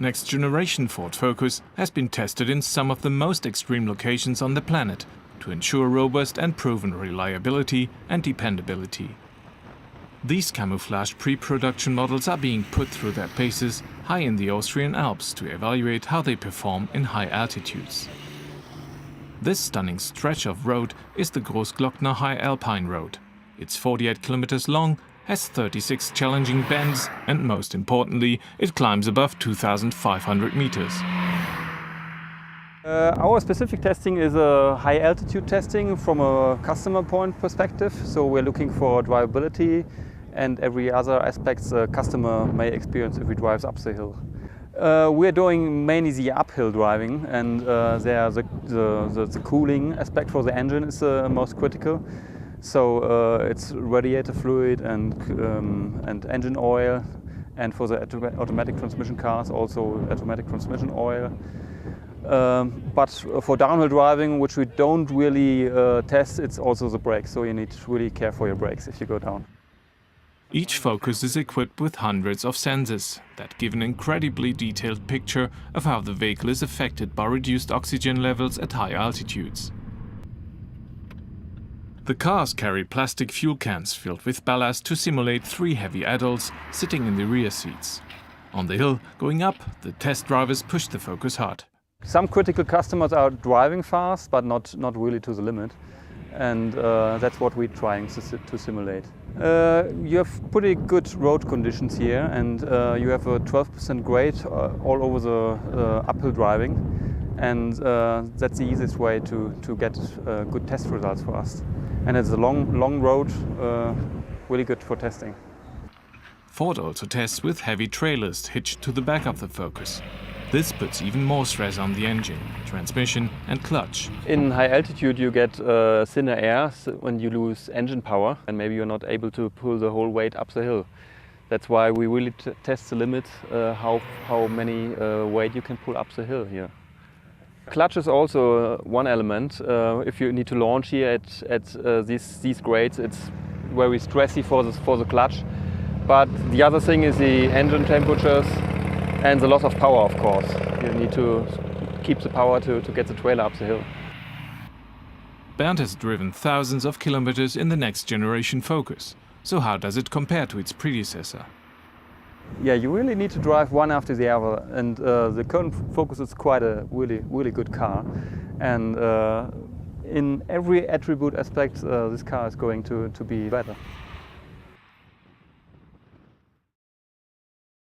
Next generation Ford Focus has been tested in some of the most extreme locations on the planet to ensure robust and proven reliability and dependability. These camouflaged pre-production models are being put through their paces high in the Austrian Alps to evaluate how they perform in high altitudes. This stunning stretch of road is the Großglockner High Alpine Road. It's 48 kilometers long, has 36 challenging bends, and most importantly, it climbs above 2,500 meters. Our specific testing is a high altitude testing from a customer point perspective. So we're looking for drivability and every other aspects the customer may experience if he drives up the hill. We're doing mainly the uphill driving, and there the cooling aspect for the engine is most critical. So it's radiator fluid and engine oil, and for the automatic transmission cars also automatic transmission oil. But for downhill driving, which we don't really test, it's also the brakes. So you need to really care for your brakes if you go down. Each Focus is equipped with hundreds of sensors that give an incredibly detailed picture of how the vehicle is affected by reduced oxygen levels at high altitudes. The cars carry plastic fuel cans filled with ballast to simulate 3 heavy adults sitting in the rear seats. On the hill going up, the test drivers push the Focus hard. Some critical customers are driving fast, but not really to the limit. And that's what we're trying to simulate. You have pretty good road conditions here, and you have a 12% grade all over the uphill driving. And that's the easiest way to get good test results for us. And it's a long road, really good for testing. Ford also tests with heavy trailers hitched to the back of the Focus. This puts even more stress on the engine, transmission and clutch. In high altitude you get thinner air when you lose engine power, and maybe you're not able to pull the whole weight up the hill. That's why we really test the limit, how many weight you can pull up the hill here. Clutch is also one element. If you need to launch here at these grades, it's very stressy for the clutch. But the other thing is the engine temperatures and the loss of power, of course. You need to keep the power to get the trailer up the hill. Bernd has driven thousands of kilometers in the next generation Focus. So how does it compare to its predecessor? Yeah, you really need to drive one after the other, and the current Focus is quite a really good car. And in every attribute aspect, this car is going to be better.